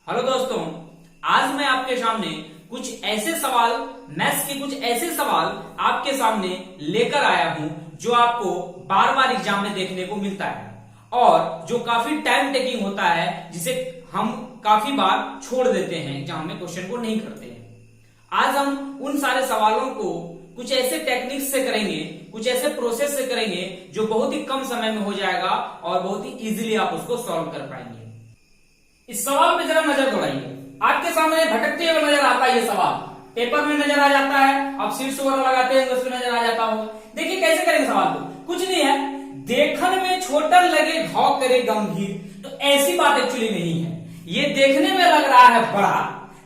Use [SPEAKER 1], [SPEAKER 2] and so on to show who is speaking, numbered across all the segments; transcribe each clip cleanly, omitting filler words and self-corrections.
[SPEAKER 1] Hello दोस्तों, आज मैं आपके सामने कुछ ऐसे सवाल, मैथ्स के कुछ ऐसे सवाल आपके सामने लेकर आया हूं जो आपको बार बार एग्जाम में देखने को मिलता है और जो काफी टाइम टेकिंग होता है, जिसे हम काफी बार छोड़ देते हैं, एग्जाम में क्वेश्चन को नहीं करते हैं। आज हम उन सारे सवालों को कुछ ऐसे टेक्निक्स से करेंगे, कुछ ऐसे प्रोसेस से करेंगे जो बहुत ही कम समय में हो जाएगा और बहुत ही इजीली आप उसको सॉल्व कर पाएंगे। इस सवाल पे जरा नजर दौड़ाइए। आपके सामने भटकते हुए नजर आता है, ये सवाल पेपर में नजर आ जाता है, आप सीट्स वगैरह लगाते हैं उसमें नजर आ जाता होगा। देखिए कैसे करेंगे सवाल को। कुछ नहीं है, देखन में छोटा लगे घाव करे गंभीर, तो ऐसी बात एक्चुअली नहीं है। ये देखने में लग रहा है बड़ा,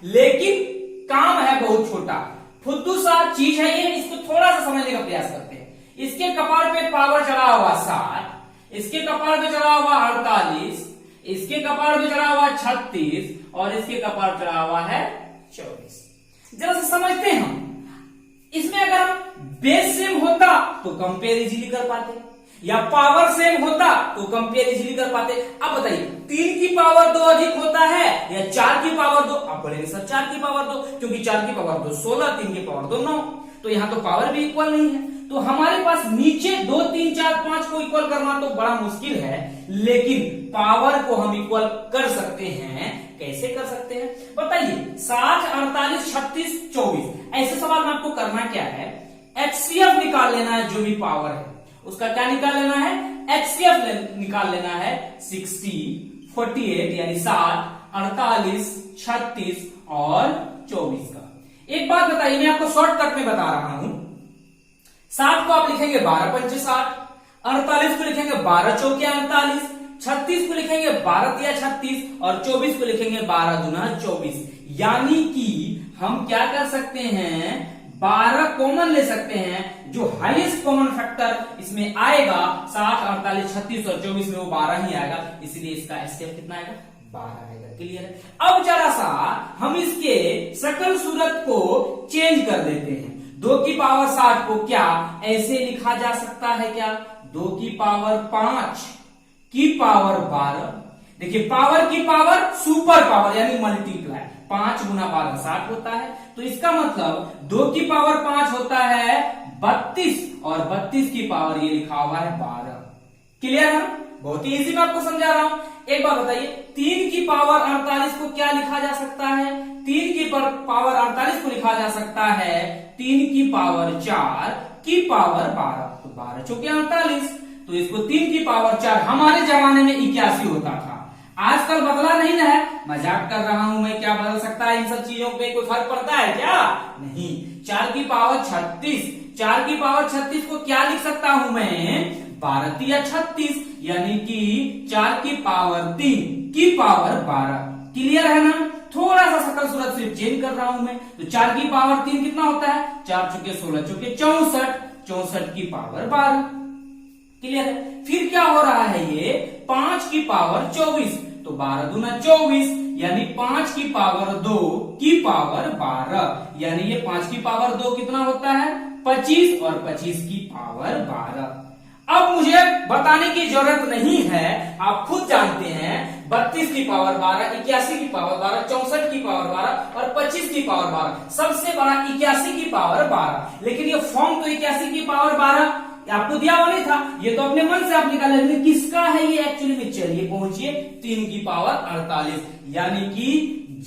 [SPEAKER 1] लेकिन काम है बहुत छोटा, फुद्दू सा चीज है ये। इसको थोड़ा सा समझने का प्रयास करते हैं। इसके कपार पे पावर चढ़ा हुआ 7, इसके कपार पे चढ़ा हुआ 48, इसके कपार पे चढ़ा हुआ 36 और इसके कपार चढ़ा हुआ है 24। जरा से समझते हैं हम। इसमें अगर बेस सेम होता तो कंपेयर इजीली कर पाते, या पावर सेम होता तो कंपेयर इजीली कर पाते। अब बताइए 3 की पावर 2 अधिक होता है या 4 की पावर 2? आप बोलेंगे सर 4 की पावर 2, क्योंकि 4 की पावर 2 16, 3 की पावर 2 9, तो यहां तो पावर भी इक्वल नहीं है। तो हमारे पास नीचे 2 3 4 5 को इक्वल करना तो बड़ा मुश्किल है, लेकिन पावर को हम इक्वल कर सकते हैं। कैसे कर सकते हैं बताइए? 60 48 36 24, ऐसे सवाल में आपको करना क्या है, एचसीएफ निकाल लेना है। जो भी पावर है उसका क्या निकाल लेना है? एचसीएफ निकाल लेना है। 60 48 यानी 60 48 36 और 24 का। एक बात बताइए, मैं आपको शॉर्टकट में बता रहा हूं। 60 को आप लिखेंगे 12 पंचे 60, 48 को लिखेंगे 12 चौके 48, 36 को लिखेंगे 12 तिया 36 और 24 को लिखेंगे 12 दूना 24। यानी कि हम क्या कर सकते हैं, 12 कॉमन ले सकते हैं। जो हाईएस्ट कॉमन फैक्टर इसमें आएगा 60 48 36 और 24 में, वो 12 ही आएगा। इसलिए इसका एचसीएफ कितना आएगा? 12 आएगा। क्लियर है? अब जरा सा हम इसके शकल सूरत को चेंज कर देते हैं। 2 की पावर 60 को क्या ऐसे लिखा जा सकता है क्या? 2 की पावर 5 की पावर 12। देखिए पावर की पावर सुपर पावर यानी मल्टीप्लाई, 5 गुना 12 60 होता है। तो इसका मतलब 2 की पावर 5 होता है 32 और 32 की पावर ये लिखा हुआ है 12। क्लियर है? बहुत ही इजी मैं आपको समझा रहा हूं। एक बात बताइए, 3 की पावर 48 को क्या लिखा जा सकता है? 3 की पावर 48 को लिखा जा सकता है 3 की पावर 4 की पावर 12। तो 12 चौके 48, तो इसको 3 की पावर 4, हमारे जमाने में 81 होता था। आजकल बदला नहीं ना है, मजाक कर रहा हूं मैं। क्या बदल सकता है? इन सब चीजों पे कोई फर्क पड़ता है क्या? नहीं। 4 की पावर 36, 4 की पावर 36 को क्या लिख सकता हूं मैं? 12 तिया 36, यानी कि 4 की पावर 3 की पावर 12। क्लियर है ना? थोड़ा सा शकल सूरत सिर्फ चेंज कर रहा हूं मैं। तो 4 की पावर 3 कितना होता है? 4 चौके 16 चौके 64, 64 की पावर 12। क्लियर है? फिर क्या हो रहा है, ये 5 की पावर 24, तो 12 दूना 24, यानी 5 की पावर 2 की पावर 12, यानी ये 5 की पावर 2 कितना होता है? 25 और 25 की पावर 12। अब मुझे बताने की जरूरत नहीं है, आप खुद जानते हैं। 32 की पावर 12, 81 की पावर 12, 64 की पावर 12 और 25 की पावर 12। सबसे बड़ा 81 की पावर 12, लेकिन ये फॉर्म तो 81 की पावर 12 आपको दिया हुआ नहीं था, ये तो अपने मन से आप निकाले। लेकिन किसका है ये एक्चुअली में? चलिए पहुंचिए 3 की पावर 48, यानी कि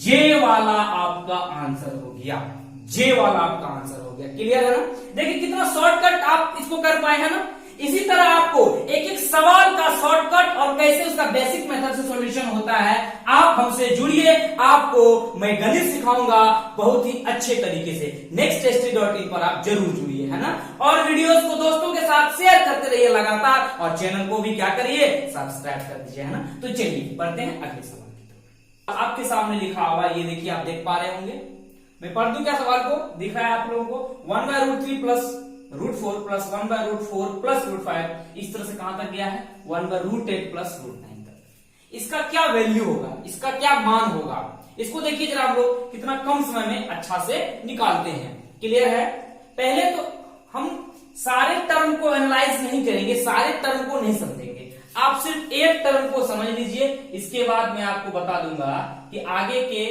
[SPEAKER 1] जे वाला आपका आंसर हो गया। जे वाला आपका आंसर हो गया। क्लियर है ना? देखिए कितना शॉर्टकट आप इसको कर पाए हैं ना। इसी तरह आपको एक एक सवाल का शॉर्टकट और कैसे उसका बेसिक मेथड से सॉल्यूशन होता है, आप हमसे जुड़िए। आपको मैं गणित सिखाऊंगा बहुत ही अच्छे तरीके से। nexthistory.in पर आप जरूर जुड़िए, है ना? और वीडियोस को दोस्तों के साथ शेयर करते रहिए लगातार, और चैनल को भी क्या करिए, सब्सक्राइब कर दीजिए, है ना? तो चलिए बढ़ते हैं अगले सवाल की तरफ। आपके सामने लिखा हुआ ये देखिए, आप देख पा रहे होंगे। मैं पढ़ दूं क्या सवाल को? दिख रहा है आप लोगों को? 1/√3 प्लस √4 प्लस 1/√4 प्लस √5, इस तरह से कहां तक गया है? 1/√8 प्लस √9 तक। इसका क्या वैल्यू होगा, इसका क्या मान होगा, इसको देखिए जरा। हम लोग कितना कम समय में अच्छा से निकालते हैं। क्लियर है? पहले तो हम सारे टर्म को एनालाइज नहीं करेंगे, सारे टर्म को नहीं समझेंगे। आप सिर्फ एक टर्म को समझ लीजिए, इसके बाद मैं आपको बता दूंगा कि आगे के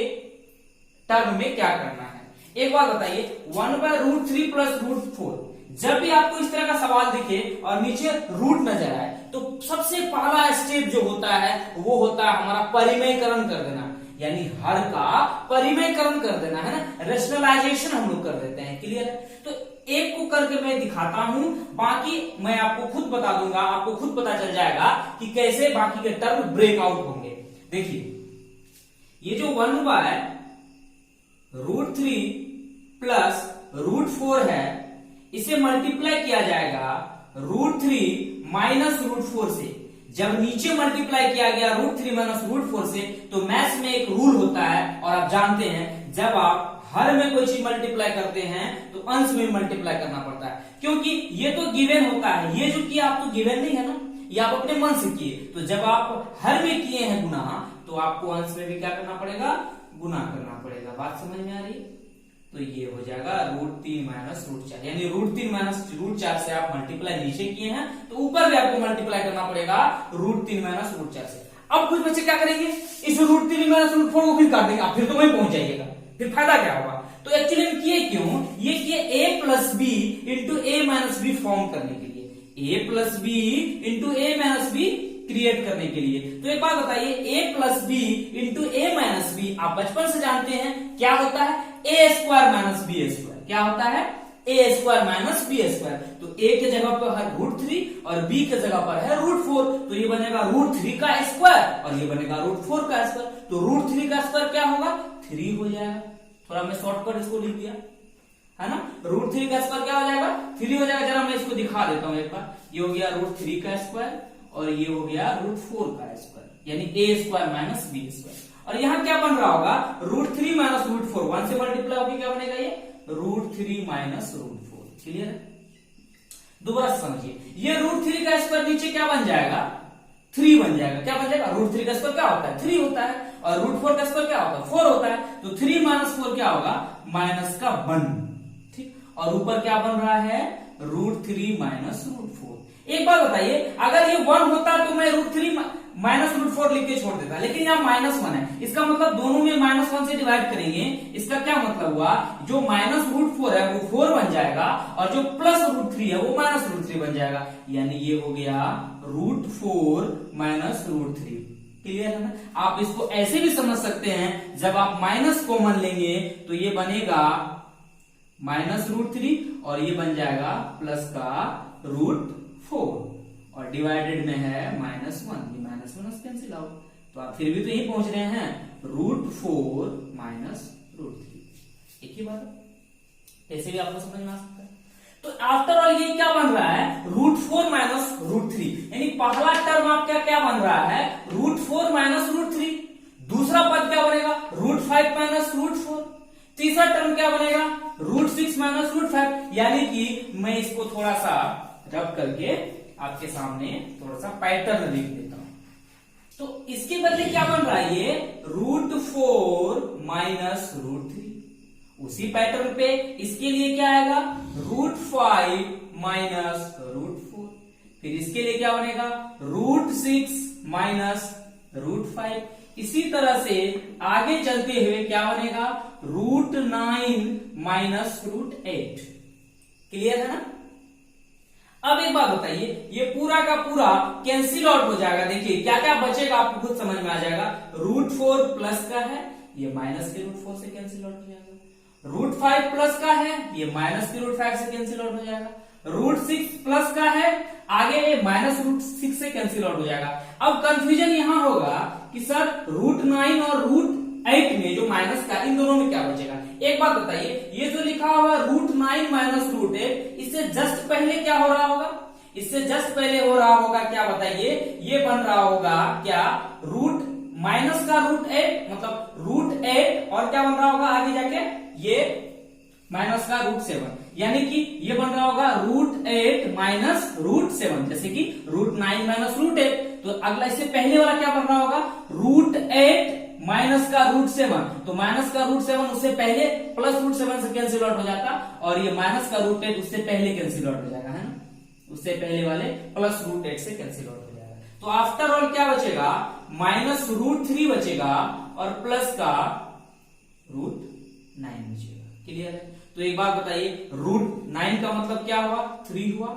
[SPEAKER 1] टर्म में क्या करना है। एक बात बताइए, 1/√3 प्लस √4, जब भी आपको इस तरह का सवाल दिखे और नीचे रूट नजर आए तो सबसे पहला स्टेप जो होता है वो होता है हमारा परिमयकरण कर देना, यानी हर का परिमयकरण कर देना है ना, रेशनलाइजेशन हम लोग कर देते हैं। क्लियर है? तो एक को करके मैं दिखाता हूं, बाकी मैं आपको खुद बता दूंगा, आपको खुद पता चल जाएगा कि कैसे बाकी के टर्म ब्रेकआउट होंगे। देखिए, ये जो 1/√3 प्लस √4 है, इसे मल्टीप्लाई किया जाएगा √3 माइनस √4 से। जब नीचे मल्टीप्लाई किया गया √3 माइनस √4 से, तो मैथ्स में एक रूल होता है और आप जानते हैं, जब आप हर में कोई चीज मल्टीप्लाई करते हैं तो अंश में मल्टीप्लाई करना पड़ता है, क्योंकि ये तो गिवन होता है। ये जो किया आप तो गिवन नहीं है ना, ये आप अपने मन से किए। तो जब आप हर में किए हैं गुना, तो आपको अंश में भी क्या करना पड़ेगा, गुना करना पड़ेगा। बात समझ में आ रही? तो ये हो जाएगा √3 माइनस √4, यानी √3 माइनस √4 से आप मल्टीप्लाई नीचे किए हैं तो ऊपर भी आपको मल्टीप्लाई करना पड़ेगा √3 माइनस √4 से। अब कुछ बच्चे क्या करेंगे, इस √3 माइनस √4 को फिर काट देंगे, फिर तो वहीं पहुंच जाइएगा, फिर फायदा क्या होगा। तो एक्चुअली हम किए क्यों, ये किए a plus b into a minus b form करने के लिए, a plus b into a minus b create करने के लिए। तो एक बात बताइए, a plus b into a minus b आप बचपन से जानते हैं क्या होता है, a square minus b square. क्या होता है, a square minus b square. तो a के जगह पर है √3 और b के जगह पर है √4, तो ये बनेगा √3 का स्क्वायर और ये बनेगा √4 का स्क्वायर। तो √3 का स्क्वायर क्या होगा, 3 हो जाएगा। थोड़ा मैं शॉर्टकट इसको लिख दिया है ना, √3 का स्क्वायर क्या हो जाएगा, 3 हो जाएगा। जरा मैं इसको दिखा देता हूं एक बार, ये हो गया √3 का स्क्वायर और ये हो गया √4 का स्क्वायर, यानी a square minus b square. और यहाँ क्या बन रहा होगा, √3 माइनस √4, 1 से मल्टीप्लाई होकर क्या बनेगा, ये √3 माइनस √4। क्लियर है? दोबारा समझिए, ये √3 का स्क्वायर नीचे क्या बन जाएगा, 3 बन जाएगा। क्या बन जाएगा, √3 का स्क्वायर क्या होता है, 3 होता है, और √4 का स्क्वायर क्या होता है, 4 होता है। तो 3 माइनस 4 क्या होगा, माइनस का 1। ठीक, और ऊपर क्या बन रहा है, √3 माइनस √4। एक बात बताइए, अगर ये 1 होता तो मैं √3 माइनस √4 लिख के छोड़ देता, लेकिन यहाँ -1 है, इसका मतलब दोनों में -1 से डिवाइड करेंगे। इसका क्या मतलब हुआ, जो माइनस √4 है वो 4 बन जाएगा और जो प्लस √3 है वो माइनस √3 बन जाएगा, यानी ये हो गया √4 माइनस √3। क्लियर है ना? आप इसको ऐसे भी समझ सकते हैं, जब आप माइनस कॉमन लेंगे तो ये बनेगा माइनस √3 और ये बन जाएगा प्लस का √4 और डिवाइडेड में है -1, ये -1 कैंसिल आउट। तो आप फिर भी तो यही पहुंच रहे हैं, √4 माइनस √3। एक ही बात है, ऐसे भी आपको समझ में आ सकता है। तो आफ्टर ऑल ये क्या बन रहा है, √4 माइनस √3, यानी पहला टर्म आपका क्या बन रहा है, √4 माइनस √3। दूसरा पद क्या बनेगा, √5 माइनस √4। तीसरा टर्म क्या बनेगा, √6 माइनस √5। यानी कि मैं इसको थोड़ा सा रब करके आपके सामने थोड़ा सा पैटर्न लिख देता हूं। तो इसके बदले क्या बन रहा है, ये √4 माइनस √3। उसी पैटर्न पे इसके लिए क्या आएगा, √5 माइनस √4। फिर इसके लिए क्या बनेगा, √6 माइनस √5। इसी तरह से आगे चलते हुए क्या बनेगा, √9 माइनस √8। क्लियर है ना? अब एक बात बताइए, ये पूरा का पूरा कैंसिल आउट हो जाएगा। देखिए क्या क्या बचेगा आपको खुद समझ में आ जाएगा। √4 प्लस का है, ये माइनस के √4 से कैंसिल आउट हो जाएगा। √5 प्लस का है, ये माइनस के √5 से कैंसिल आउट हो जाएगा। √6 प्लस का है, आगे ये माइनस √6 से कैंसिल आउट हो जाएगा। अब कंफ्यूजन यहां होगा कि सर √9 और √8 में जो माइनस का, इन दोनों में क्या बचेगा। एक बात बताइए, ये जो लिखा हुआ √9 माइनस √8, इससे जस्ट पहले क्या हो रहा होगा, इससे जस्ट पहले हो रहा होगा क्या बताइए, ये बन रहा होगा क्या, रूट माइनस का √8, मतलब √8 और क्या बन रहा होगा आगे जाके, ये माइनस का √7, यानी कि ये बन रहा होगा √8 माइनस √7, जैसे कि √9 माइनस √8। तो अगला इससे पहले वाला क्या बन रहा होगा, √8 माइनस का √7। तो माइनस का √7 उससे पहले प्लस √7 से कैंसिल आउट हो जाता, और ये माइनस का √8 उससे पहले कैंसिल आउट हो जाएगा, है ना, उससे पहले वाले प्लस √8 से कैंसिल आउट हो जाएगा। तो आफ्टर ऑल क्या बचेगा, माइनस √3 बचेगा और प्लस का √9 बचेगा। क्लियर है? तो एक बात बताइए, √9 का मतलब क्या हुआ? 3 हुआ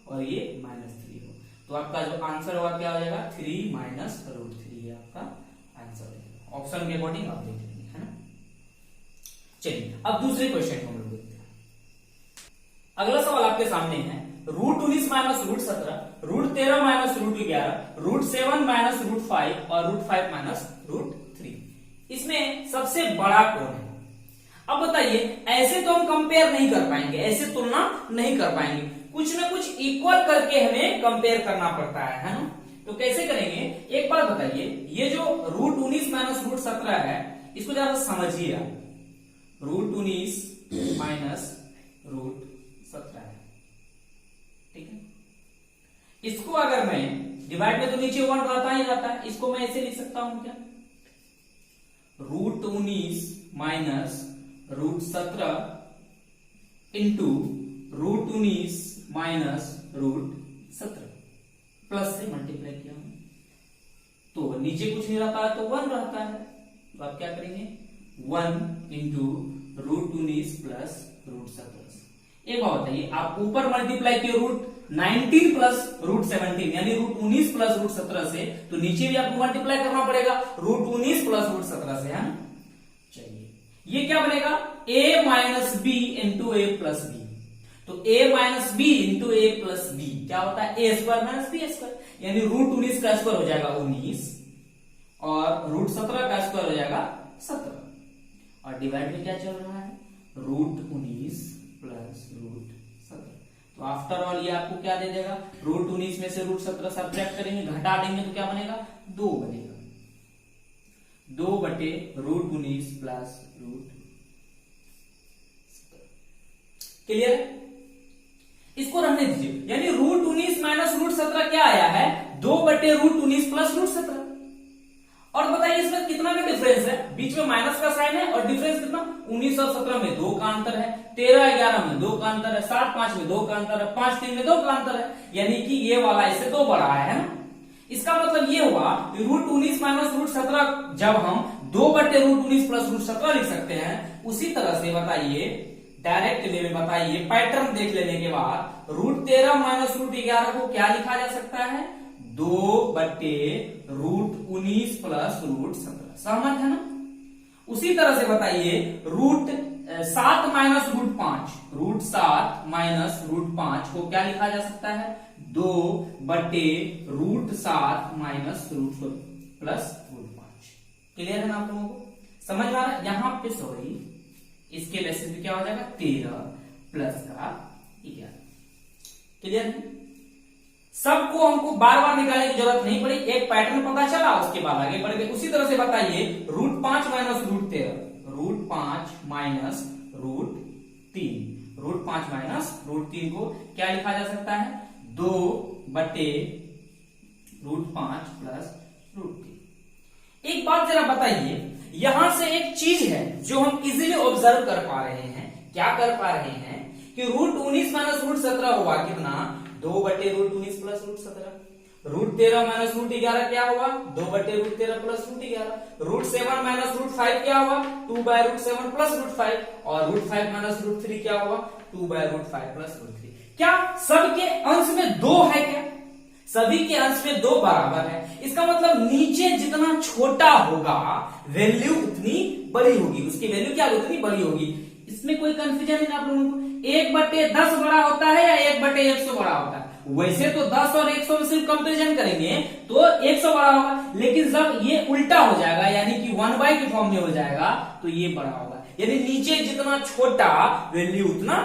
[SPEAKER 1] और ये -3 हुआ, तो आपका जो आंसर होगा क्या हो जाएगा? 3 माइनस √3 ये आपका आंसर हो जाएगा। ऑप्शन के अकॉर्डिंग आप देख लेंगे, है ना। चलिए अब दूसरे क्वेश्चन को हम लोग देखते हैं। अगला सवाल आपके सामने है, √19 माइनस √17, √13 माइनस √11, √7 माइनस √5 और √5 माइनस √3। इसमें सबसे बड़ा कौन है? अब बताइए, ऐसे तो हम कंपेयर नहीं कर पाएंगे, ऐसे तुलना नहीं कर पाएंगे, कुछ ना कुछ इक्वल करके हमें कंपेयर करना पड़ता है ना। तो कैसे करेंगे, एक बात बताइए, ये जो √19 माइनस √17 है इसको जरा समझिए आप। √19 माइनस √17 है, ठीक है। इसको अगर मैं डिवाइड में, तो नीचे 1 रहता ही रहता है, इसको मैं ऐसे लिख सकता हूं क्या? √19 माइनस √17 इंटू √19 माइनस √17 प्लस से मल्टीप्लाई किया तो नीचे कुछ नहीं रहता है तो 1 रहता है, तो आप क्या करेंगे? 1 इंटू √19 प्लस √17। एक बात बताइए, आप ऊपर मल्टीप्लाई किए √19 प्लस √17 यानी √19 प्लस √17 से, तो नीचे भी आपको मल्टीप्लाई करना पड़ेगा √19 प्लस √17 से, है ना। चलिए ये क्या बनेगा? a minus b into a plus b. तो a minus b into a plus b क्या होता है? a square minus b square, यानी √19 का स्क्वायर हो जाएगा 19 और √17 का स्क्वायर हो जाएगा 17 और डिवाइड में क्या चल रहा है? √19 प्लस √17। तो आफ्टर ऑल ये आपको क्या दे देगा? √19 में से √17 सब्ट्रैक्ट करेंगे, घटा देंगे तो क्या बनेगा? 2 बनेगा। 2 बटे √19 प्लस √17। क्लियर है? इसको रहने दीजिए, यानी √19 माइनस √17 क्या आया है? 2 बटे √19 प्लस √17। और बताइए इसमें कितना का डिफरेंस है? बीच में माइनस का साइन है और डिफरेंस कितना? 19 और 17 में 2 का अंतर है, 13 11 में 2 का अंतर है, 7 5 में 2 का अंतर है, 5 3 में 2 का अंतर है, यानी कि ये वाला इससे 2 बड़ा है ना। इसका मतलब ये हुआ कि √19 माइनस √17 जब हम 2 बटे √19 प्लस √17 लिख सकते हैं, उसी तरह से बताइए डायरेक्ट वे में बताइए, पैटर्न देख लेने के बाद √13 माइनस √11 को क्या लिखा जा सकता है? 2 बटे √19 प्लस √17। सहमत है ना? उसी तरह से बताइए √7 माइनस √5, √7 माइनस √5 को क्या लिखा जा सकता है? 2 बटे √7 माइनस प्लस √5। क्लियर है ना आप लोगों को? समझ में आ रहा है? यहां पे सॉरी इसके बेसिस पे क्या हो जाएगा? 13 प्लस का 11। क्लियर है? सबको हमको बार बार निकालने की जरूरत नहीं पड़ी, एक पैटर्न पता चला, उसके बाद आगे बढ़ गए। उसी तरह से बताइए √5 माइनस √13, √5 माइनस √3, √5 माइनस √3 को क्या लिखा जा सकता है? 2 बटे √5 प्लस √3। एक बात जरा बताइए, यहां से एक चीज है जो हम इजीली ऑब्जर्व कर पा रहे हैं। क्या कर पा रहे हैं कि √19 माइनस √17 हुआ कितना? 2 बटे √19 प्लस √17। √13 माइनस √11 क्या हुआ? 2 बटे √13 प्लस √11। √7 माइनस √5 क्या हुआ? 2 बाय √7 प्लस √5 और √5 माइनस √3 क्या हुआ? 2 बाय √5 प्लस √3। क्या सबके अंश में 2 है? क्या सभी के अंश में 2 बराबर है? इसका मतलब नीचे जितना छोटा होगा वैल्यू उतनी बड़ी होगी, उसकी वैल्यू क्या उतनी बड़ी होगी। इसमें कोई कंफ्यूजन नहीं आप लोगों को? 1 बटे 10 बड़ा होता है या 1 बटे 100 बड़ा होता है? वैसे तो 10 और 100 में सिर्फ कंपेरिजन करेंगे तो 100 बड़ा होगा, लेकिन जब ये उल्टा हो जाएगा यानी कि 1/, के फॉर्म में हो जाएगा तो ये बड़ा होगा। यानी नीचे जितना छोटा वैल्यू उतना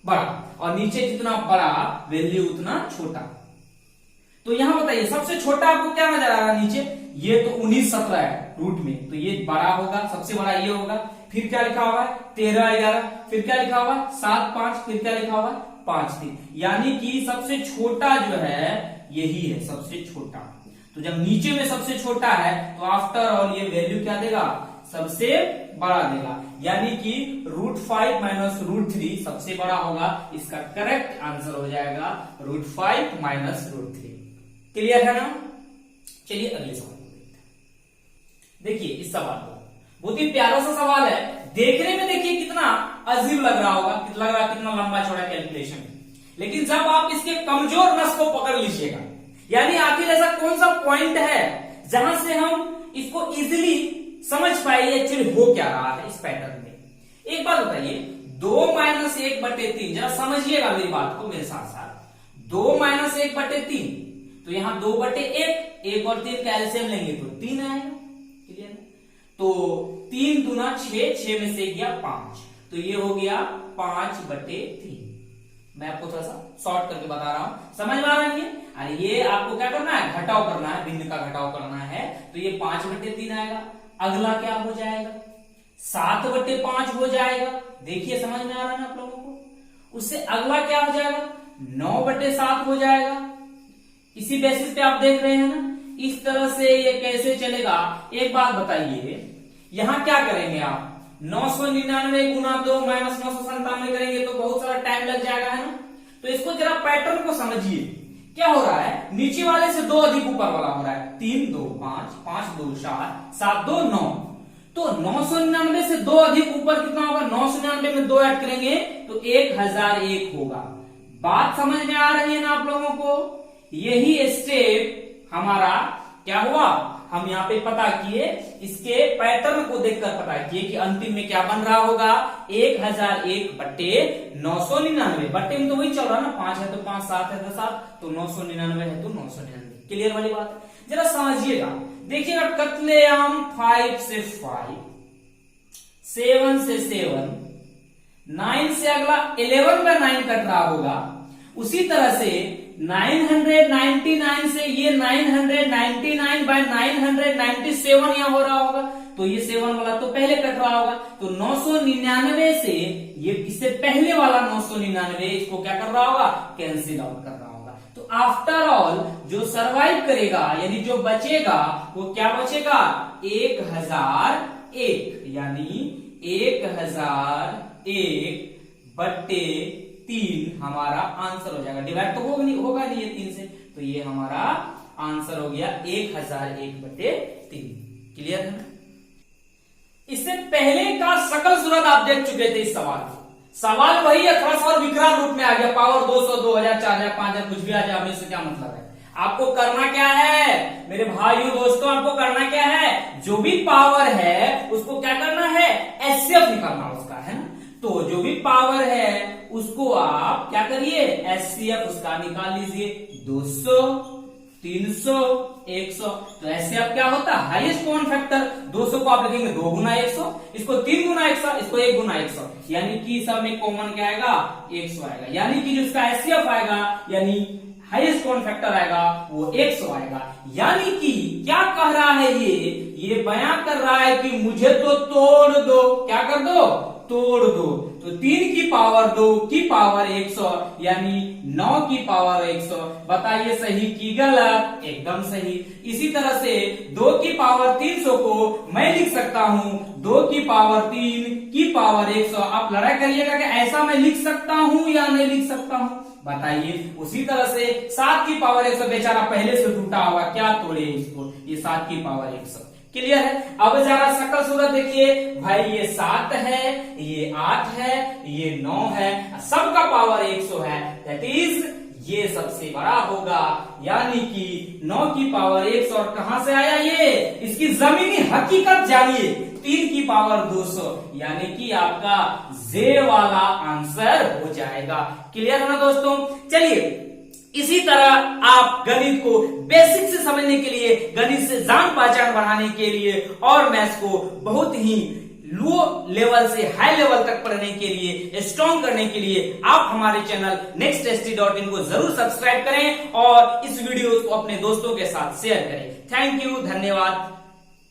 [SPEAKER 1] बड़ा और नीचे जितना बड़ा वैल्यू उतना छोटा। तो यहां बताइए सबसे छोटा आपको क्या नजर आ रहा है? नीचे ये तो 19 17 है रूट में, तो ये बड़ा होगा, सबसे बड़ा ये होगा। फिर क्या लिखा हुआ है? 13 11। फिर क्या लिखा हुआ है? 7 5। फिर क्या लिखा हुआ है? 5 3। यानी कि सबसे छोटा जो है यही है, सबसे छोटा। तो जब नीचे में सबसे छोटा है तो आफ्टर ऑल ये वैल्यू क्या देगा? सबसे बड़ा देगा, यानी कि √5 माइनस √3 सबसे बड़ा होगा। इसका करेक्ट आंसर हो जाएगा √5 माइनस √3। क्लियर है ना? चलिए अगले सवाल को देखते हैं। देखिए इस सवाल को, बहुत ही प्यारा सा सवाल है, देखने में देखिए कितना अजीब लग रहा होगा, कितना लंबा चौड़ा कैलकुलेशन, लेकिन जब आप इसके कमजोर नस को पकड़ लीजिएगा, यानी आखिर ऐसा कौन सा पॉइंट है जहां से हम इसको इजीली समझ पाए एक्चुअली हो क्या रहा है इस पैटर्न में। एक बात बताइए, 2 - 1/3, जरा समझिएगा मेरी बात को मेरे साथ साथ। 2 - 1/3, तो यहां 2/1, 1 और 3 का एलसीएम लेंगे तो 3 आएगा। क्लियर है? तो 3 दूना 6, 6 में से गया 5, तो ये हो गया 5/3। मैं आपको थोड़ा सा शॉर्ट करके बता रहा हूं, समझ में आ रहा है? अरे ये आपको क्या करना है, घटाव करना है, भिन्न का घटाव करना है, तो ये 5/3 आएगा। अगला क्या हो जाएगा, 7/5 हो जाएगा। देखिए समझ में आ रहा है ना आप लोगों को? उससे अगला क्या हो जाएगा, 9/7 हो जाएगा। इसी बेसिस पे आप देख रहे हैं ना, इस तरह से ये कैसे चलेगा। एक बात बताइए, यहां क्या करेंगे आप, 999 गुना 2 माइनस 997 करेंगे तो बहुत सारा टाइम लग जाएगा, है ना? तो इसको जरा पैटर्न को समझिए, क्या हो रहा है, नीचे वाले से 2 अधिक ऊपर वाला हो रहा है। 3 2 5, 5 2 7, 7 2 9, तो 999 से 2 अधिक ऊपर कितना होगा, 999 में 2 ऐड करेंगे तो 1001 होगा। बात समझ में आ रही है ना आप लोगों को? यही स्टेप हमारा क्या हुआ, हम यहाँ पे पता किए, इसके पैटर्न को देखकर पता किए कि अंतिम में क्या बन रहा होगा, 1001/999। बट्टे में तो वही चल रहा है ना, 5 है तो 5, 7 है तो 7, तो 999 है तो 999। क्लियर वाली बात? जरा समझिएगा, देखिएगा, कत्लेआम 5 से 5, 7 से 7, 9 से अगला 11/9 कट रहा होगा। उसी तरह से 999 से ये 999/997 यहां हो रहा होगा, तो ये 7 वाला तो पहले कट रहा होगा, तो 999 से ये इससे पहले वाला 999 इसको क्या कर रहा होगा, कैंसिल आउट कर रहा होगा। तो आफ्टर ऑल जो सरवाइव करेगा यानी जो बचेगा वो क्या बचेगा, 1001, यानी 1001/3 हमारा आंसर हो जाएगा। डिवाइड तो होगा नहीं ये 3 से, तो ये हमारा आंसर हो गया 1001/3। क्लियर है? इससे पहले का सकल सूरत आप देख चुके थे इस सवाल को। सवाल वही है, थोड़ा सा और विकराल रूप में आ गया, पावर 200, 2000, 4000, 5000 कुछ भी आ जाए, हमें से क्या मतलब है। आपको करना क्या है मेरे भाइयों दोस्तों, आपको करना क्या है, जो भी पावर है उसको क्या करना है, एचसीएफ निकालना उसका, है ना? तो जो भी पावर है उसको आप क्या करिए, एचसीएफ उसका निकाल लीजिए। 200, 300, 100, तो एचसीएफ क्या होता है, हाईएस्ट कॉमन फैक्टर। 200 को आप लिखेंगे 2 गुना 100, इसको 3 गुना 100, इसको 1 गुना 100, यानी कि सब में कॉमन क्या आएगा, 100 आएगा। यानी कि जिसका एचसीएफ आएगा यानी हाईएस्ट कॉमन फैक्टर आएगा वो 100 आएगा। यानी कि क्या कह रहा है ये बयां कर रहा है कि मुझे तो तोड़ दो, क्या कर दो, तोड़ दो। तो 3 की पावर 2 की पावर 100, यानी 9 की पावर 100। बताइए सही की गलत? एकदम सही। इसी तरह से 2 की पावर 300 को मैं लिख सकता हूं 2 की पावर 3 की पावर 100। आप लड़ाई करिएगा कि ऐसा मैं लिख सकता हूं या नहीं लिख सकता हूं, बताइए। उसी तरह से 7 की पावर 100 बेचारा पहले से टूटा हुआ, क्या तोड़े इसको, ये 7 की पावर 100। क्लियर है? अब जरा सकल सूरत देखिए भाई, ये 7 है, ये 8 है, ये 9 है, सबका पावर 100 है, दैट इज ये सबसे बड़ा होगा। यानी कि 9 की पावर 100, और कहां से आया ये, इसकी जमीनी हकीकत जानिए, 3 की पावर 200, यानी कि आपका जे वाला आंसर हो जाएगा। क्लियर है ना दोस्तों? चलिए, इसी तरह आप गणित को बेसिक से समझने के लिए, गणित से जान पहचान बढ़ाने के लिए और मैथ्स को बहुत ही लो लेवल से हाई लेवल तक पढ़ने के लिए, स्ट्रॉन्ग करने के लिए आप हमारे चैनल nextst.in को जरूर सब्सक्राइब करें और इस वीडियो को अपने दोस्तों के साथ शेयर करें। थैंक यू, धन्यवाद।